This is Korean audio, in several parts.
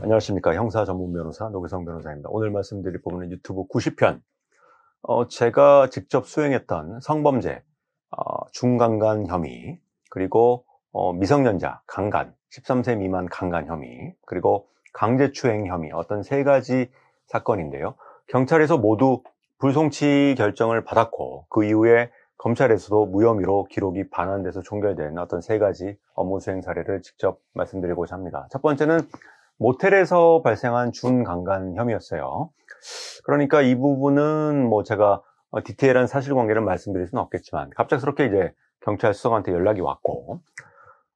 안녕하십니까. 형사 전문 변호사 노규성 변호사입니다. 오늘 말씀드릴 부분은 유튜브 90편. 제가 직접 수행했던 성범죄, 중강간 혐의, 그리고 미성년자 강간, 13세 미만 강간 혐의, 그리고 강제추행 혐의, 어떤 세 가지 사건인데요. 경찰에서 모두 불송치 결정을 받았고, 그 이후에 검찰에서도 무혐의로 기록이 반환돼서 종결된 어떤 세 가지 업무 수행 사례를 직접 말씀드리고자 합니다. 첫 번째는 모텔에서 발생한 준강간 혐의였어요. 그러니까 이 부분은 제가 디테일한 사실관계를 말씀드릴 수는 없겠지만, 갑작스럽게 이제 경찰 수사관한테 연락이 왔고,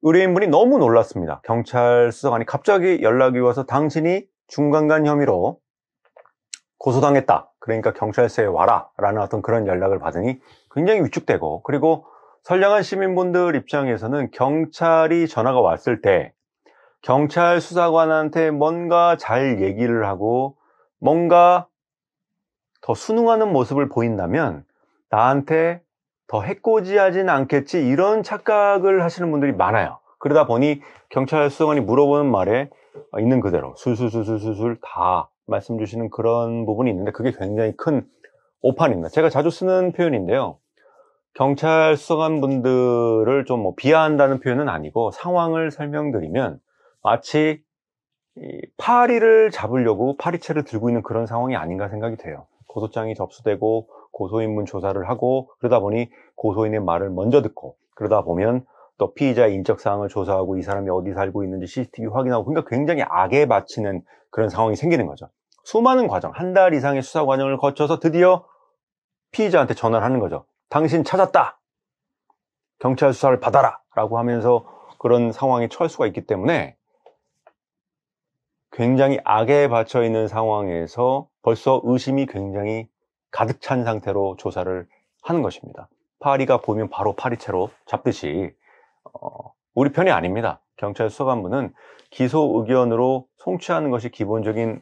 의뢰인분이 너무 놀랐습니다. 경찰 수사관이 갑자기 연락이 와서 당신이 준강간 혐의로 고소당했다. 그러니까 경찰서에 와라. 라는 어떤 그런 연락을 받으니 굉장히 위축되고, 그리고 선량한 시민분들 입장에서는 경찰이 전화가 왔을 때 경찰 수사관한테 뭔가 잘 얘기를 하고 뭔가 더 순응하는 모습을 보인다면 나한테 더 해코지하진 않겠지, 이런 착각을 하시는 분들이 많아요. 그러다 보니 경찰 수사관이 물어보는 말에 있는 그대로 술술술술술 다 말씀 주시는 그런 부분이 있는데, 그게 굉장히 큰 오판입니다. 제가 자주 쓰는 표현인데요. 경찰 수사관 분들을 좀 비하한다는 표현은 아니고, 상황을 설명드리면 마치 파리를 잡으려고 파리채를 들고 있는 그런 상황이 아닌가 생각이 돼요. 고소장이 접수되고 고소인문 조사를 하고, 그러다 보니 고소인의 말을 먼저 듣고, 그러다 보면 또 피의자의 인적사항을 조사하고 이 사람이 어디 살고 있는지 CCTV 확인하고, 그러니까 굉장히 악에 바치는 그런 상황이 생기는 거죠. 수많은 과정, 한 달 이상의 수사 과정을 거쳐서 드디어 피의자한테 전화를 하는 거죠. 당신 찾았다! 경찰 수사를 받아라! 라고 하면서 그런 상황에 처할 수가 있기 때문에 굉장히 악에 받쳐 있는 상황에서 벌써 의심이 굉장히 가득 찬 상태로 조사를 하는 것입니다. 파리가 보면 바로 파리채로 잡듯이 우리 편이 아닙니다. 경찰 수사관분은 기소 의견으로 송치하는 것이 기본적인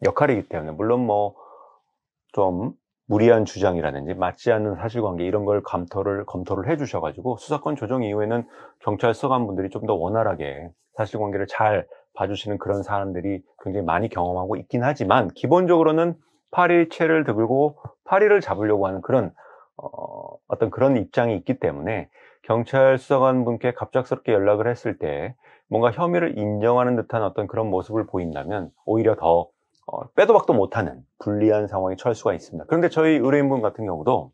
역할이기 때문에, 물론 좀 무리한 주장이라든지 맞지 않는 사실관계 이런 걸 검토를 해주셔가지고 수사권 조정 이후에는 경찰 수사관분들이 좀 더 원활하게 사실관계를 잘 봐주시는 그런 사람들이 굉장히 많이 경험하고 있긴 하지만, 기본적으로는 파리채를 들고 파리를 잡으려고 하는 그런 어떤 그런 입장이 있기 때문에, 경찰 수사관 분께 갑작스럽게 연락을 했을 때 뭔가 혐의를 인정하는 듯한 어떤 그런 모습을 보인다면 오히려 더 빼도 박도 못하는 불리한 상황에 처할 수가 있습니다. 그런데 저희 의뢰인분 같은 경우도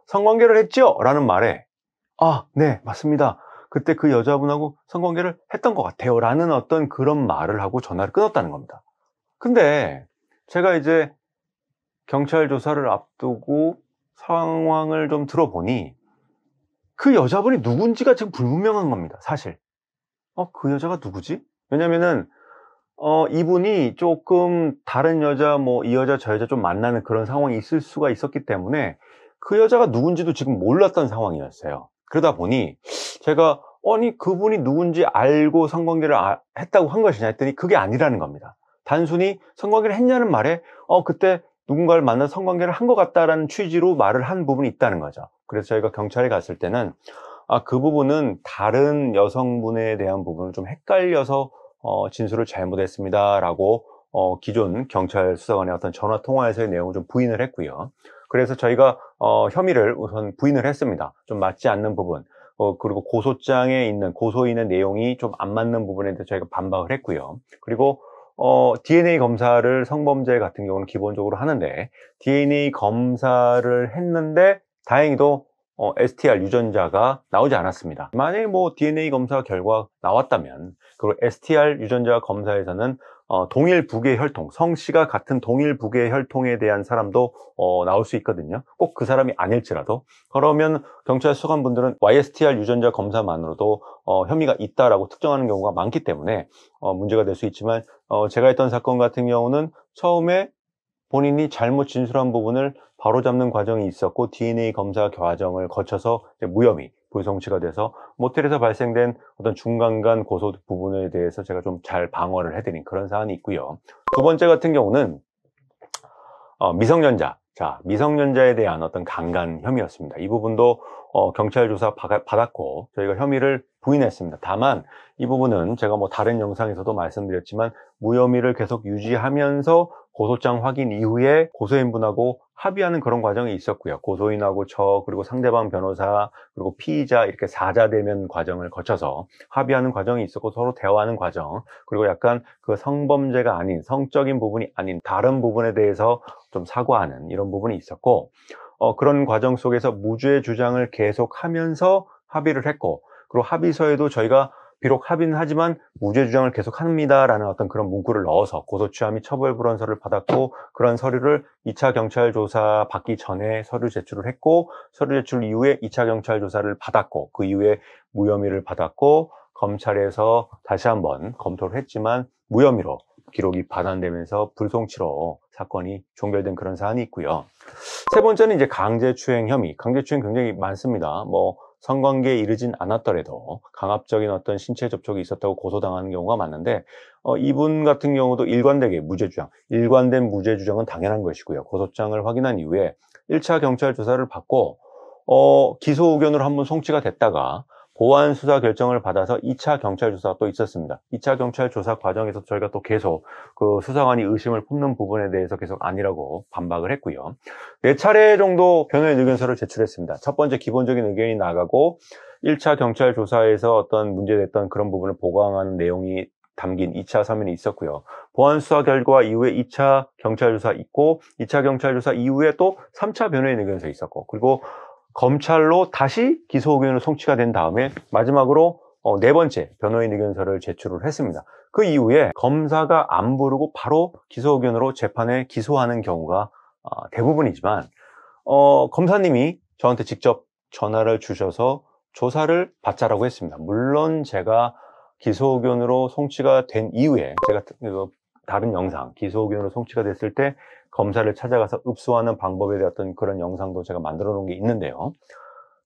성관계를 했죠? 라는 말에 네, 맞습니다. 그때 그 여자분하고 성관계를 했던 것 같아요. 라는 어떤 그런 말을 하고 전화를 끊었다는 겁니다. 근데 제가 이제 경찰 조사를 앞두고 상황을 좀 들어보니 그 여자분이 누군지가 지금 불분명한 겁니다. 사실. 그 여자가 누구지? 왜냐면은 이분이 조금 다른 여자, 이 여자 저 여자 좀 만나는 그런 상황이 있을 수가 있었기 때문에 그 여자가 누군지도 지금 몰랐던 상황이었어요. 그러다 보니 제가 아니 그분이 누군지 알고 성관계를 했다고 한 것이냐 했더니 그게 아니라는 겁니다. 단순히 성관계를 했냐는 말에 그때 누군가를 만나 성관계를 한 것 같다라는 취지로 말을 한 부분이 있다는 거죠. 그래서 저희가 경찰에 갔을 때는 그 부분은 다른 여성분에 대한 부분을 좀 헷갈려서 진술을 잘못했습니다 라고 기존 경찰 수사관의 어떤 전화 통화에서의 내용을 좀 부인을 했고요. 그래서 저희가 혐의를 우선 부인을 했습니다. 좀 맞지 않는 부분, 그리고 고소장에 있는 고소인의 내용이 좀 안 맞는 부분에 대해서 저희가 반박을 했고요. 그리고 DNA 검사를 성범죄 같은 경우는 기본적으로 하는데, DNA 검사를 했는데 다행히도 STR 유전자가 나오지 않았습니다. 만약에 DNA 검사 결과 나왔다면, 그리고 STR 유전자 검사에서는 동일 부계 혈통, 성씨가 같은 동일 부계 혈통에 대한 사람도 나올 수 있거든요. 꼭 그 사람이 아닐지라도. 그러면 경찰 수사관분들은 YSTR 유전자 검사만으로도 혐의가 있다라고 특정하는 경우가 많기 때문에 문제가 될 수 있지만, 제가 했던 사건 같은 경우는 처음에 본인이 잘못 진술한 부분을 바로잡는 과정이 있었고, DNA 검사 과정을 거쳐서 무혐의, 불송치가 돼서 모텔에서 발생된 어떤 중간간 고소 부분에 대해서 제가 좀 잘 방어를 해드린 그런 사안이 있고요. 두 번째 같은 경우는 미성년자 자, 미성년자에 대한 어떤 강간 혐의였습니다. 이 부분도 경찰 조사 받았고 저희가 혐의를 부인했습니다. 다만 이 부분은 제가 뭐 다른 영상에서도 말씀드렸지만 무혐의를 계속 유지하면서 고소장 확인 이후에 고소인분하고 합의하는 그런 과정이 있었고요. 고소인하고 저 그리고 상대방 변호사 그리고 피의자 이렇게 사자 대면 과정을 거쳐서 합의하는 과정이 있었고 서로 대화하는 과정 그리고 약간 그 성범죄가 아닌 성적인 부분이 아닌 다른 부분에 대해서 좀 사과하는 이런 부분이 있었고 그런 과정 속에서 무죄 주장을 계속하면서 합의를 했고 그리고 합의서에도 저희가 비록 합의는 하지만 무죄 주장을 계속합니다라는 어떤 그런 문구를 넣어서 고소취하 및 처벌불원서를 받았고 그런 서류를 2차 경찰 조사 받기 전에 서류 제출을 했고 서류 제출 이후에 2차 경찰 조사를 받았고 그 이후에 무혐의를 받았고 검찰에서 다시 한번 검토를 했지만 무혐의로 기록이 반환되면서 불송치로 사건이 종결된 그런 사안이 있고요. 세 번째는 이제 강제추행 혐의. 강제추행 굉장히 많습니다. 뭐 성관계에 이르진 않았더라도 강압적인 어떤 신체 접촉이 있었다고 고소당하는 경우가 많은데 이분 같은 경우도 일관되게 무죄 주장, 일관된 무죄 주장은 당연한 것이고요. 고소장을 확인한 이후에 1차 경찰 조사를 받고 기소 의견으로 한번 송치가 됐다가 보완 수사 결정을 받아서 2차 경찰 조사가 또 있었습니다. 2차 경찰 조사 과정에서 저희가 또 계속 그 수사관이 의심을 품는 부분에 대해서 계속 아니라고 반박을 했고요. 4차례 정도 변호인 의견서를 제출했습니다. 첫 번째 기본적인 의견이 나가고 1차 경찰 조사에서 어떤 문제됐던 그런 부분을 보강하는 내용이 담긴 2차 서면이 있었고요. 보완 수사 결과 이후에 2차 경찰 조사 있고 2차 경찰 조사 이후에 또 3차 변호인 의견서 있었고 그리고 검찰로 다시 기소 의견으로 송치가 된 다음에 마지막으로 4번째 변호인 의견서를 제출을 했습니다. 그 이후에 검사가 안 부르고 바로 기소 의견으로 재판에 기소하는 경우가 대부분이지만 검사님이 저한테 직접 전화를 주셔서 조사를 받자라고 했습니다. 물론 제가 기소 의견으로 송치가 된 이후에 제가 다른 영상 기소 의견으로 송치가 됐을 때 검사를 찾아가서 읍소하는 방법에 대한 어떤 그런 영상도 제가 만들어 놓은 게 있는데요.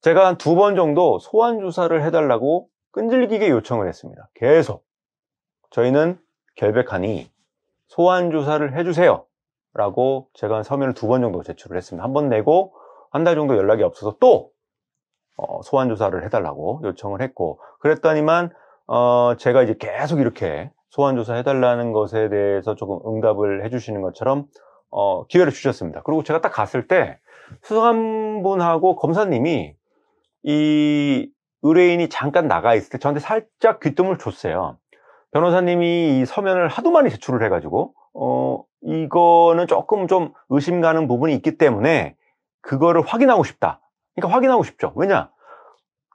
제가 한 2번 정도 소환 조사를 해달라고 끈질기게 요청을 했습니다. 계속 저희는 결백하니 소환 조사를 해주세요 라고 제가 한 서면을 2번 정도 제출을 했습니다. 한 번 내고 한 달 정도 연락이 없어서 또 소환 조사를 해달라고 요청을 했고 그랬더니만 제가 이제 계속 이렇게 소환 조사 해달라는 것에 대해서 조금 응답을 해주시는 것처럼 기회를 주셨습니다. 그리고 제가 딱 갔을 때 수사관분하고 검사님이 이 의뢰인이 잠깐 나가 있을 때 저한테 살짝 귀뜸을 줬어요. 변호사님이 이 서면을 하도 많이 제출을 해가지고 이거는 조금 좀 의심 가는 부분이 있기 때문에 그거를 확인하고 싶다. 그러니까 확인하고 싶죠. 왜냐?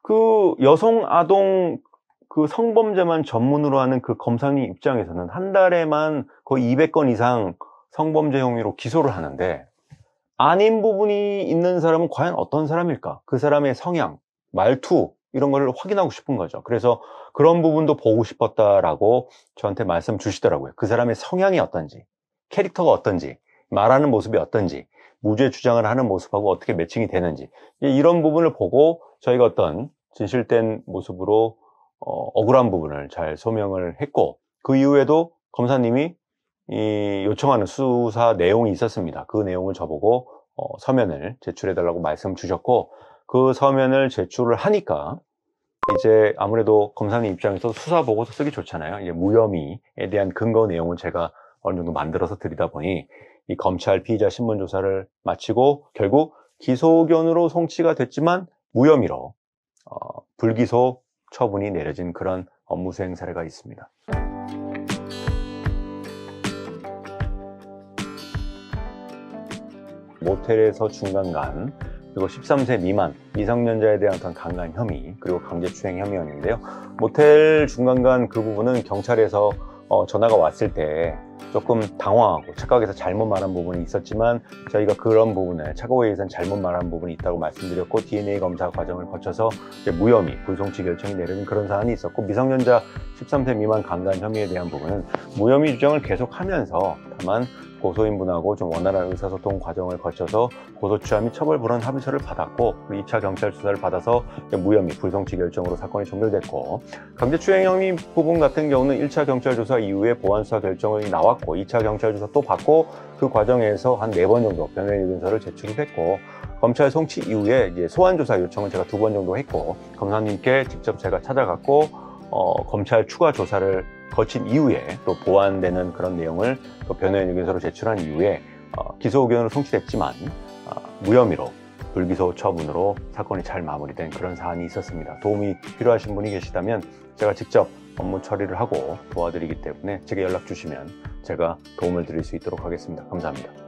그 여성 아동 그 성범죄만 전문으로 하는 그 검사님 입장에서는 한 달에만 거의 200건 이상 성범죄 혐의로 기소를 하는데 아닌 부분이 있는 사람은 과연 어떤 사람일까? 그 사람의 성향, 말투 이런 걸 확인하고 싶은 거죠. 그래서 그런 부분도 보고 싶었다라고 저한테 말씀 주시더라고요. 그 사람의 성향이 어떤지, 캐릭터가 어떤지, 말하는 모습이 어떤지, 무죄 주장을 하는 모습하고 어떻게 매칭이 되는지 이런 부분을 보고 저희가 어떤 진실된 모습으로 억울한 부분을 잘 소명을 했고 그 이후에도 검사님이 이 요청하는 수사 내용이 있었습니다. 그 내용을 저보고 서면을 제출해달라고 말씀 주셨고 그 서면을 제출을 하니까 이제 아무래도 검사님 입장에서 수사 보고서 쓰기 좋잖아요. 이제 무혐의에 대한 근거 내용을 제가 어느 정도 만들어서 드리다 보니 이 검찰 피의자 신문 조사를 마치고 결국 기소 의견으로 송치가 됐지만 무혐의로 불기소 처분이 내려진 그런 업무 수행 사례가 있습니다. 모텔에서 중간간 그리고 13세 미만 미성년자에 대한 어떤 강간 혐의 그리고 강제추행 혐의였는데요. 모텔 중간간 그 부분은 경찰에서 전화가 왔을 때 조금 당황하고 착각해서 잘못 말한 부분이 있었지만 저희가 그런 부분을 착오에 의해서 잘못 말한 부분이 있다고 말씀드렸고 DNA 검사 과정을 거쳐서 무혐의, 불송치 결정이 내려진 그런 사안이 있었고 미성년자 13세 미만 강간 혐의에 대한 부분은 무혐의 주장을 계속하면서 다만 고소인분하고 좀 원활한 의사소통 과정을 거쳐서 고소취하 및 처벌 불원 합의서를 받았고 2차 경찰 수사를 받아서 무혐의 불송치 결정으로 사건이 종결됐고, 강제추행 혐의 부분 같은 경우는 1차 경찰 조사 이후에 보완수사 결정이 나왔고 2차 경찰 조사 또 받고 그 과정에서 한 4번 정도 변호인 의견서를 제출을 했고, 검찰 송치 이후에 이제 소환조사 요청을 제가 2번 정도 했고, 검사님께 직접 제가 찾아갔고 검찰 추가 조사를 거친 이후에 또 보완되는 그런 내용을 또 변호인 의견서로 제출한 이후에 기소 의견으로 송치됐지만 무혐의로 불기소 처분으로 사건이 잘 마무리된 그런 사안이 있었습니다. 도움이 필요하신 분이 계시다면 제가 직접 업무 처리를 하고 도와드리기 때문에 제게 연락 주시면 제가 도움을 드릴 수 있도록 하겠습니다. 감사합니다.